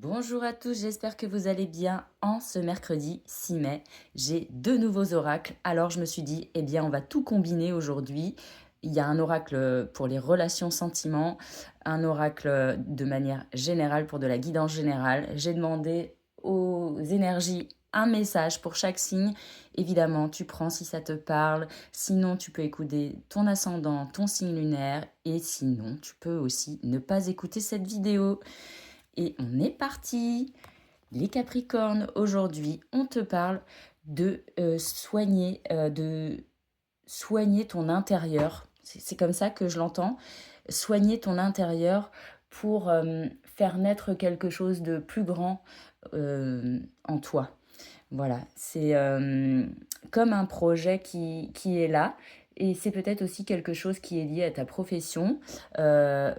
Bonjour à tous, j'espère que vous allez bien en ce mercredi 6 mai. J'ai deux nouveaux oracles, alors je me suis dit, eh bien on va tout combiner aujourd'hui. Il y a un oracle pour les relations sentiments, un oracle de manière générale pour de la guidance générale. J'ai demandé aux énergies un message pour chaque signe. Évidemment, tu prends si ça te parle. Sinon, tu peux écouter ton ascendant, ton signe lunaire. Et sinon, tu peux aussi ne pas écouter cette vidéo. Et on est parti. Les Capricornes, aujourd'hui, on te parle de soigner ton intérieur. C'est comme ça que je l'entends. Soigner ton intérieur pour faire naître quelque chose de plus grand en toi. Voilà, c'est comme un projet qui est là. Et c'est peut-être aussi quelque chose qui est lié à ta profession euh,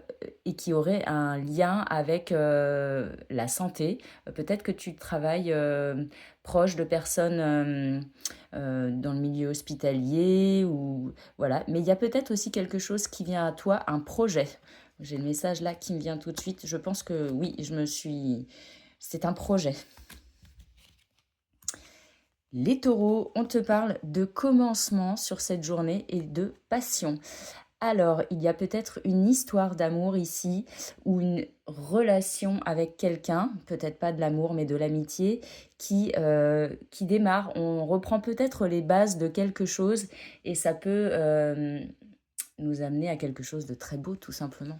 et qui aurait un lien avec la santé. Peut-être que tu travailles proche de personnes dans le milieu hospitalier ou voilà. Mais il y a peut-être aussi quelque chose qui vient à toi, un projet. J'ai le message là qui me vient tout de suite. Je pense que oui, c'est un projet. Les taureaux, on te parle de commencement sur cette journée et de passion. Alors, il y a peut-être une histoire d'amour ici ou une relation avec quelqu'un, peut-être pas de l'amour mais de l'amitié, qui démarre. On reprend peut-être les bases de quelque chose et ça peut nous amener à quelque chose de très beau tout simplement.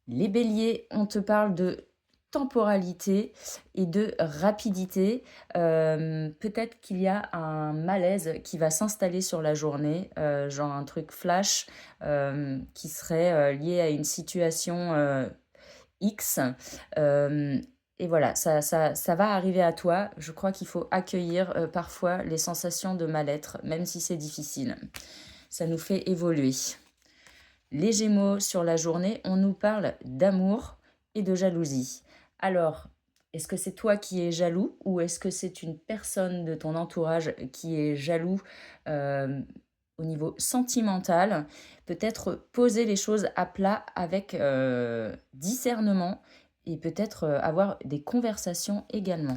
Les béliers, on te parle de temporalité et de rapidité. Peut-être qu'il y a un malaise qui va s'installer sur la journée, genre un truc flash qui serait lié à une situation X. Euh, et voilà, ça va arriver à toi. Je crois qu'il faut accueillir parfois les sensations de mal-être, même si c'est difficile. Ça nous fait évoluer. Les Gémeaux, sur la journée, on nous parle d'amour et de jalousie. Alors, est-ce que c'est toi qui es jaloux ou est-ce que c'est une personne de ton entourage qui est jaloux euh, au niveau sentimental? Peut-être poser les choses à plat avec discernement et peut-être avoir des conversations également.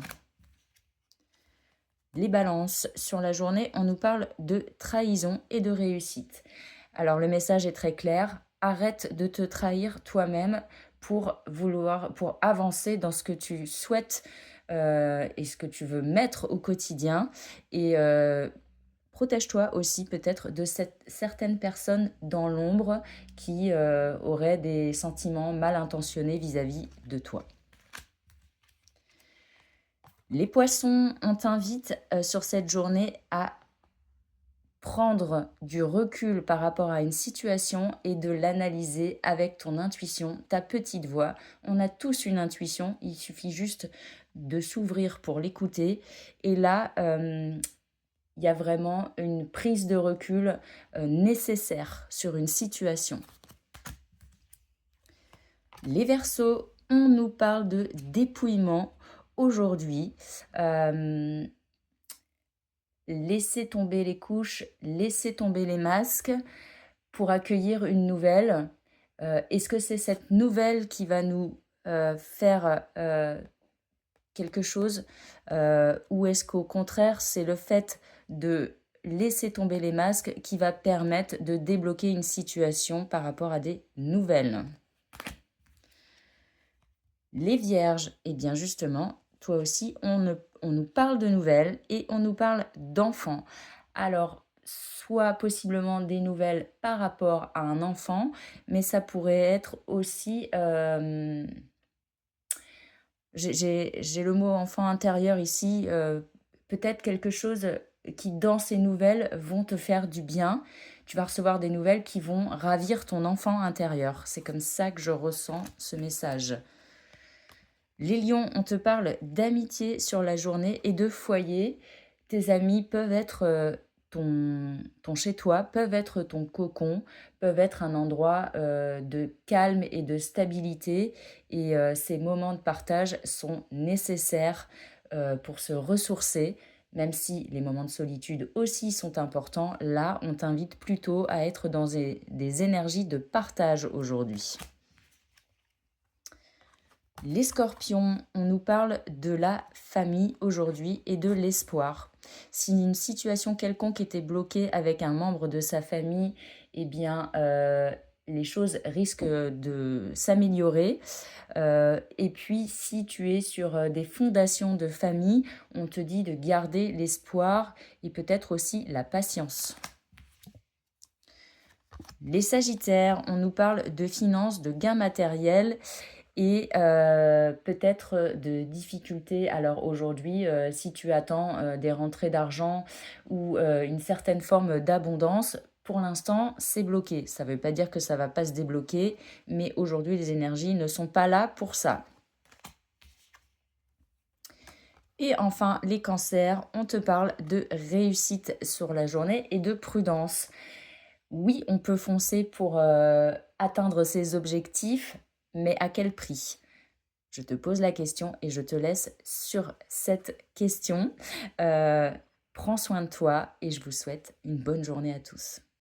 Les balances, sur la journée, on nous parle de trahison et de réussite. Alors le message est très clair, arrête de te trahir toi-même pour avancer dans ce que tu souhaites et ce que tu veux mettre au quotidien. Et protège-toi aussi peut-être de certaines personnes dans l'ombre qui auraient des sentiments mal intentionnés vis-à-vis de toi. Les poissons, on t'invite sur cette journée à prendre du recul par rapport à une situation et de l'analyser avec ton intuition, ta petite voix. On a tous une intuition, il suffit juste de s'ouvrir pour l'écouter. Et là, il y a vraiment une prise de recul nécessaire sur une situation. Les Verseaux, on nous parle de dépouillement aujourd'hui. Laissez tomber les couches, laissez tomber les masques pour accueillir une nouvelle. Est-ce que c'est cette nouvelle qui va nous faire quelque chose ou est-ce qu'au contraire, c'est le fait de laisser tomber les masques qui va permettre de débloquer une situation par rapport à des nouvelles? Les vierges, eh bien justement, toi aussi, on nous parle de nouvelles et on nous parle d'enfants. Alors, soit possiblement des nouvelles par rapport à un enfant, mais ça pourrait être aussi... j'ai le mot enfant intérieur ici, peut-être quelque chose qui, dans ces nouvelles, vont te faire du bien. Tu vas recevoir des nouvelles qui vont ravir ton enfant intérieur. C'est comme ça que je ressens ce message. Les lions, on te parle d'amitié sur la journée et de foyer. Tes amis peuvent être ton chez-toi, peuvent être ton cocon, peuvent être un endroit de calme et de stabilité. Et ces moments de partage sont nécessaires pour se ressourcer, même si les moments de solitude aussi sont importants. Là, on t'invite plutôt à être dans des énergies de partage aujourd'hui. Les scorpions, on nous parle de la famille aujourd'hui et de l'espoir. Si une situation quelconque était bloquée avec un membre de sa famille, eh bien, les choses risquent de s'améliorer. Et puis, si tu es sur des fondations de famille, on te dit de garder l'espoir et peut-être aussi la patience. Les sagittaires, on nous parle de finances, de gains matériels et peut-être de difficultés. Alors aujourd'hui, si tu attends des rentrées d'argent ou une certaine forme d'abondance, pour l'instant, c'est bloqué. Ça ne veut pas dire que ça ne va pas se débloquer, mais aujourd'hui, les énergies ne sont pas là pour ça. Et enfin, les cancers, on te parle de réussite sur la journée et de prudence. Oui, on peut foncer pour atteindre ses objectifs, mais à quel prix? Je te pose la question et je te laisse sur cette question. Prends soin de toi et je vous souhaite une bonne journée à tous.